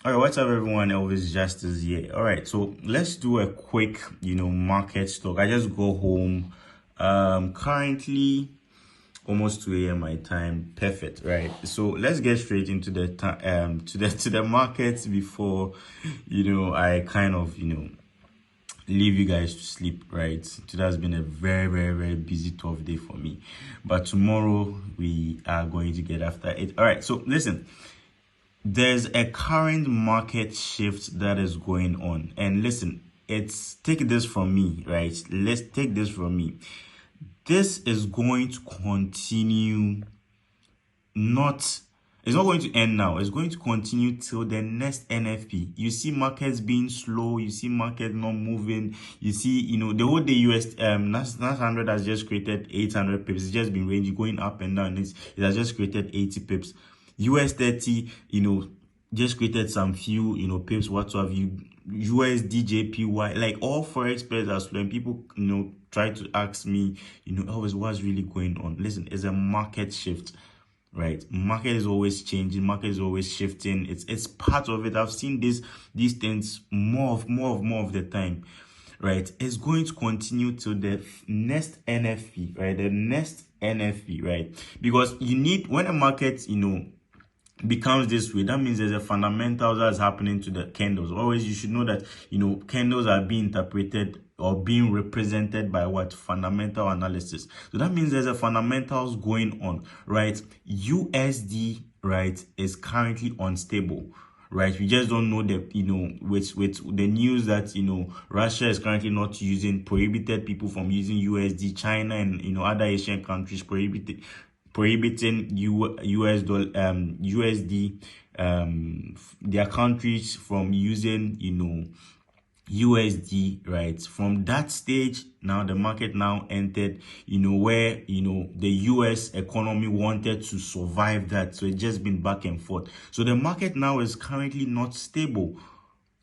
All right, what's up, everyone? Elvis Justice here. All right, so let's do a quick, market talk. I just go home. Currently almost 2 a.m. my time. Perfect, right? So let's get straight into the to the markets before, I kind of, leave you guys to sleep, right? Today has been a very, very, very busy, tough day for me, but tomorrow we are going to get after it. All right, so listen. There's a current market shift that is going on, and listen, take this from me, right? Let's take this from me. This is going to continue, not it's not going to end now. It's going to continue till the next NFP. You see markets being slow. You see market not moving. You see, the whole day US Nasdaq 100 has just created 800 pips. It's just been ranging, going up and down. It has just created 80 pips. US30, just created some few, pips, whatsoever. USD, JPY, like all forex pairs are slow. And people, try to ask me, always what's really going on. Listen, it's a market shift. Right, market is always changing, market is always shifting. It's part of it. I've seen these things more of the time. Right, it's going to continue to the next NFP, right? The next NFP, right? Because you need, when a market becomes this way, that means there's a fundamental that's happening to the candles. Always you should know that candles are being interpreted or being represented by what? Fundamental analysis. So that means there's a fundamentals going on, right? USD, right, is currently unstable, right? We just don't know that, with the news that, Russia is currently not using, prohibited people from using USD, China and, other Asian countries prohibiting US dollar, USD, their countries from using, USD, right? From that stage, now the market now entered, where, the US economy wanted to survive that. So it's just been back and forth. So the market now is currently not stable,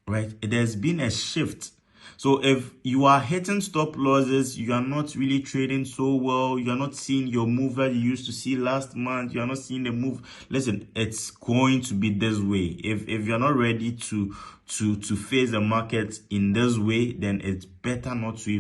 right? There's been a shift. So if you are hitting stop losses, you are not really trading so well, you are not seeing your move that you used to see last month, you are not seeing the move. Listen, it's going to be this way. If you're not ready to face the market in this way, then it's better not to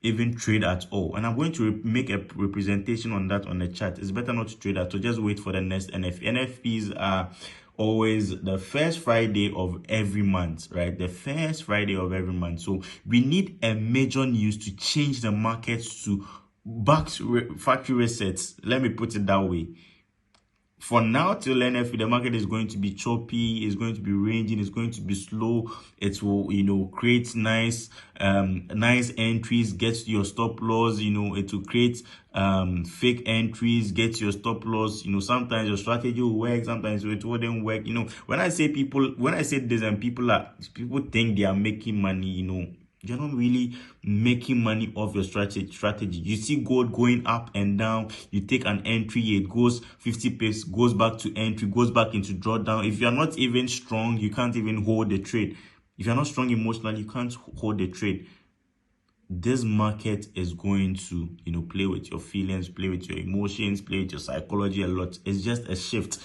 even trade at all. And I'm going to make a representation on that on the chart. It's better not to trade at all. Just wait for the next NFP. NFPs are always the first Friday of every month, right? The first Friday of every month. So we need a major news to change the markets to back to factory resets. Let me put it that way. For now till NFP, the market is going to be choppy, it's going to be ranging, it's going to be slow. It will, create nice entries, get to your stop loss, it will create fake entries, get to your stop loss. Sometimes your strategy will work, sometimes it wouldn't work. When I say this and people think they are making money, you're not really making money off your strategy. You see gold going up and down. You take an entry, it goes 50 pips, goes back to entry, goes back into drawdown. If you're not even strong, you can't even hold the trade. If you're not strong emotionally, you can't hold the trade. This market is going to, play with your feelings, play with your emotions, play with your psychology a lot. It's just a shift.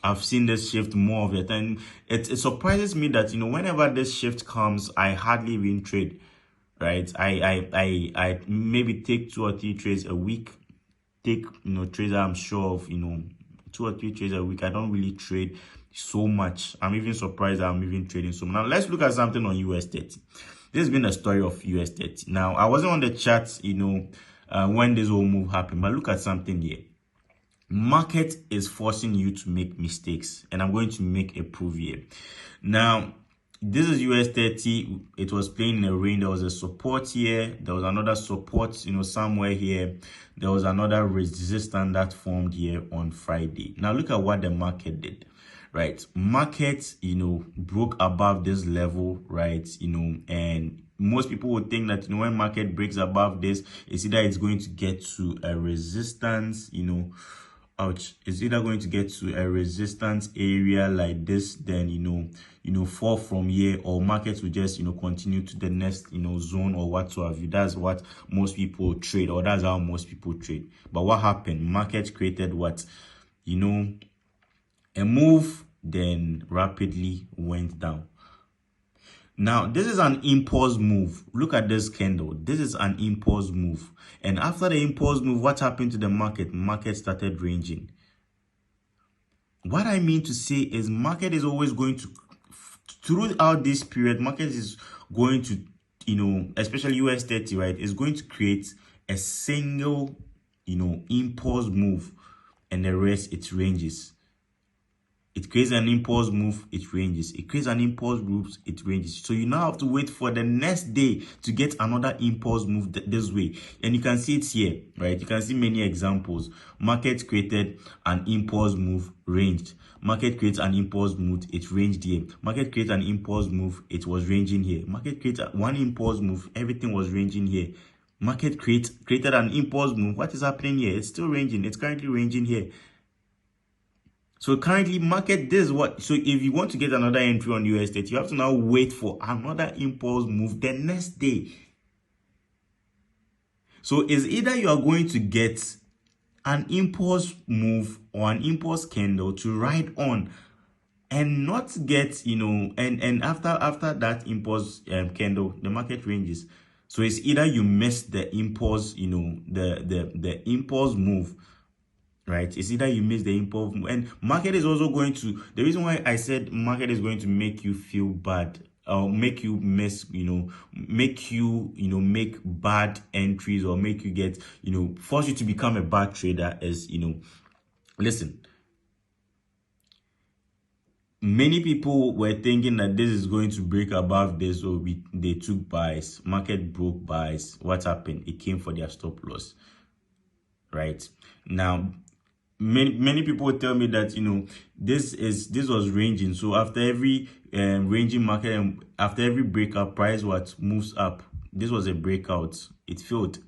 I've seen this shift more of the time. It surprises me that, whenever this shift comes, I hardly even trade, right? I maybe take 2 or 3 trades a week. Take, trades that I'm sure of, 2 or 3 trades a week. I don't really trade so much. I'm even surprised that I'm even trading so much. Now, let's look at something on US30. This has been a story of US30. Now, I wasn't on the chat, when this whole move happened, but look at something here. Market is forcing you to make mistakes, and I'm going to make a proof here. Now, this is US30. It was playing in a range. There was a support here. There was another support, somewhere here. There was another resistance that formed here on Friday. Now, look at what the market did, right? Market, broke above this level, right? And most people would think that, when market breaks above this, it's either it's going to get to a resistance, it's either going to get to a resistance area like this, then fall from here, or markets will just continue to the next zone or whatsoever. That's what most people trade, or that's how most people trade. But what happened? Market created what? A move then rapidly went down. Now, this is an impulse move. Look at this candle. This is an impulse move. And after the impulse move, what happened to the market? Market started ranging. What I mean to say is market is always going to, throughout this period, market is going to, especially US30, right, is going to create a single, impulse move, and the rest it ranges. It creates an impulse move, it ranges. It creates an impulse move, it ranges. So you now have to wait for the next day to get another impulse move this way. And you can see it here, right? You can see many examples. Market created an impulse move, ranged. Market creates an impulse move, it ranged here. Market creates an impulse move, it was ranging here. Market created one impulse move, everything was ranging here. Market created an impulse move. What is happening here? It's still ranging. It's currently ranging here. So currently market, this is what, so if you want to get another entry on US30, you have to now wait for another impulse move the next day. So it's either you are going to get an impulse move or an impulse candle to ride on and not get, and after that impulse candle, the market ranges. So it's either you miss the impulse, the impulse move, right? It's either you miss the impulse, and market is also going to, the reason why I said market is going to make you feel bad or make you miss, make you, make bad entries or make you get, force you to become a bad trader is, listen, many people were thinking that this is going to break above this, so they took buys, market broke buys. What happened? It came for their stop loss, right? Now, many people tell me that this was ranging, so after every ranging market and after every breakout, price what moves up. This was a breakout, it failed.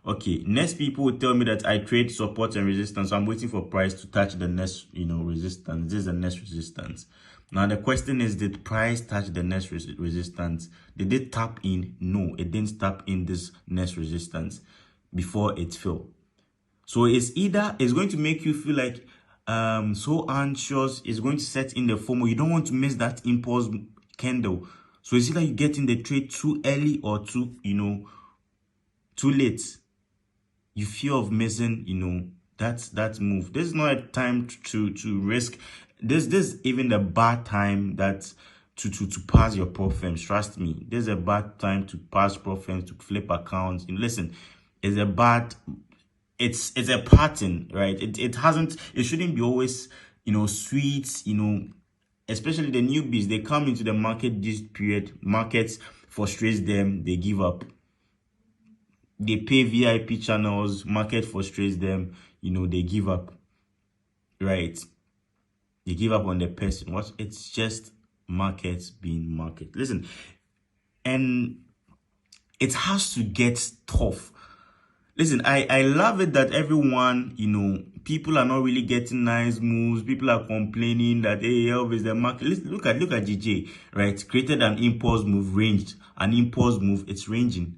Okay, next people will tell me that I trade support and resistance, so I'm waiting for price to touch the next resistance. This is the next resistance. Now the question is, did price touch the next resistance? Did it tap in? No, it didn't tap in this next resistance before it fell. So it's either it's going to make you feel like so anxious, it's going to set in the FOMO. You don't want to miss that impulse candle. So it's either you get in the trade too early or too late. You fear of missing, that move. This is not a time to risk. This is even the bad time that to pass your profits. Trust me, this is a bad time to pass profits, to flip accounts. Listen, it's a bad. It's a pattern, right? It shouldn't be always, sweet, especially the newbies. They come into the market this period, markets frustrates them, they give up. They pay VIP channels, market frustrates them, they give up, right? They give up on the person. It's just markets being market. Listen, and it has to get tough. Listen, I love it that everyone, people are not really getting nice moves. People are complaining that, hey, Elvis, the market. Listen, look at GJ, right? Created an impulse move, ranged. An impulse move, it's ranging.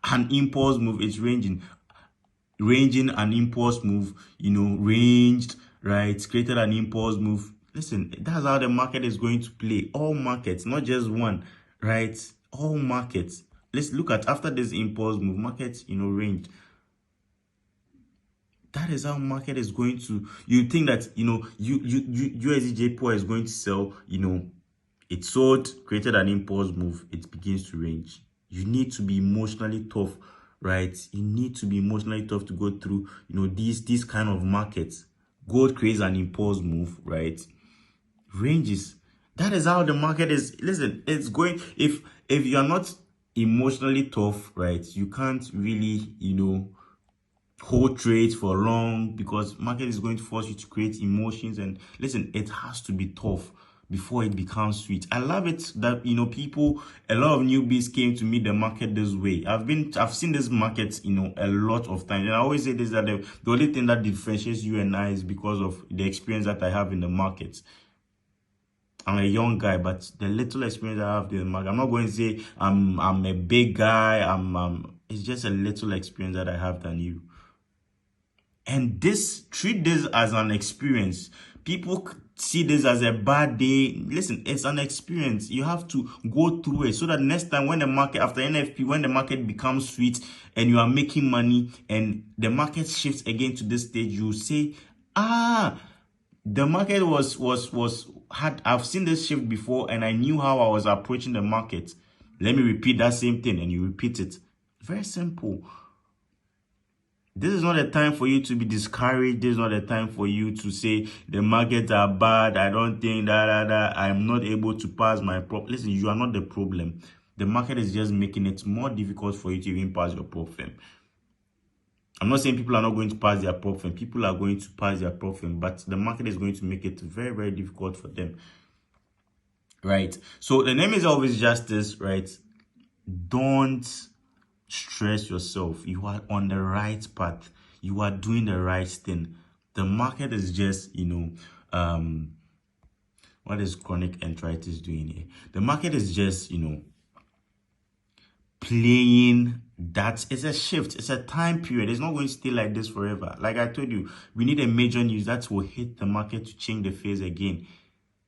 An impulse move, it's ranging. Ranging, an impulse move, ranged, right? Created an impulse move. Listen, that's how the market is going to play. All markets, not just one, right? All markets. Let's look at after this impulse move, markets, range. That is how market is going to. You think that USDJ is going to sell. It sold, created an impulse move. It begins to range. You need to be emotionally tough, right? You need to be emotionally tough to go through, these kind of markets. Gold creates an impulse move, right? Ranges. That is how the market is. Listen, it's going. If you are not emotionally tough, right, you can't really hold trades for long, because market is going to force you to create emotions. And listen, it has to be tough before it becomes sweet. I love it that people, a lot of newbies came to meet the market this way. I've seen this market a lot of times, and I always say this, that the only thing that differentiates you and I is because of the experience that I have in the market. I'm a young guy, but the little experience I have in the market, I'm not going to say I'm a big guy. It's just a little experience that I have than you. And treat this as an experience. People see this as a bad day. Listen, it's an experience. You have to go through it so that next time when the market, after NFP, when the market becomes sweet and you are making money and the market shifts again to this stage, you say, the market I've seen this shift before and I knew how I was approaching the market. Let me repeat that same thing, and you repeat it. Very simple. This is not a time for you to be discouraged. This is not a time for you to say the markets are bad. I don't think that I'm not able to pass my problem. Listen, you are not the problem. The market is just making it more difficult for you to even pass your problem. I'm not saying people are not going to pass their problem. People are going to pass their problem, but the market is going to make it very, very difficult for them. Right? So the name is always justice, right? Don't stress yourself. You are on the right path. You are doing the right thing. The market is just, what is chronic arthritis doing here? The market is just, playing that. It's a shift. It's a time period. It's not going to stay like this forever. Like I told you, we need a major news that will hit the market to change the phase again.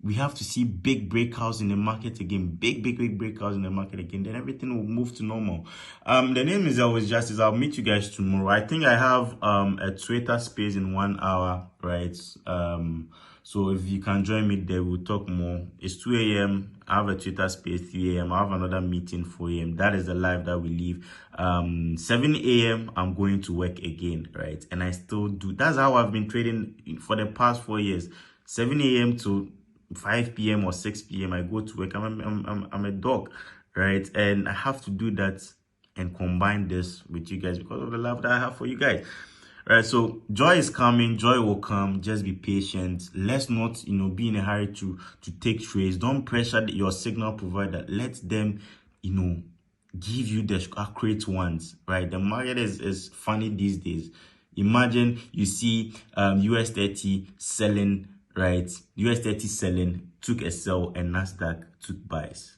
We have to see big breakouts in the market again, big breakouts in the market again. Then everything will move to normal. The name is always justice. I'll meet you guys tomorrow. I think I have a Twitter space in 1 hour, right? So if you can join me there, we'll talk more. It's 2 a.m. I have a Twitter space 3 a.m. I have another meeting 4 a.m. That is the live that we leave. 7 a.m. I'm going to work again, right? And I still do. That's how I've been trading for the past 4 years. 7 a.m. to 5 p.m. or 6 p.m. I go to work. I'm a dog, right? And I have to do that and combine this with you guys because of the love that I have for you guys. Right, so joy is coming, joy will come. Just be patient. Let's not, be in a hurry to take trades. Don't pressure your signal provider. Let them, give you the accurate ones. Right, the market is funny these days. Imagine you see US30 selling. Right, US30 selling, took a sell, and Nasdaq took buys.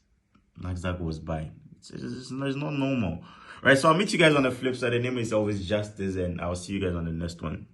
Nasdaq was buying. It's not normal. Right, so I'll meet you guys on the flip side. The name is always justice, and I'll see you guys on the next one.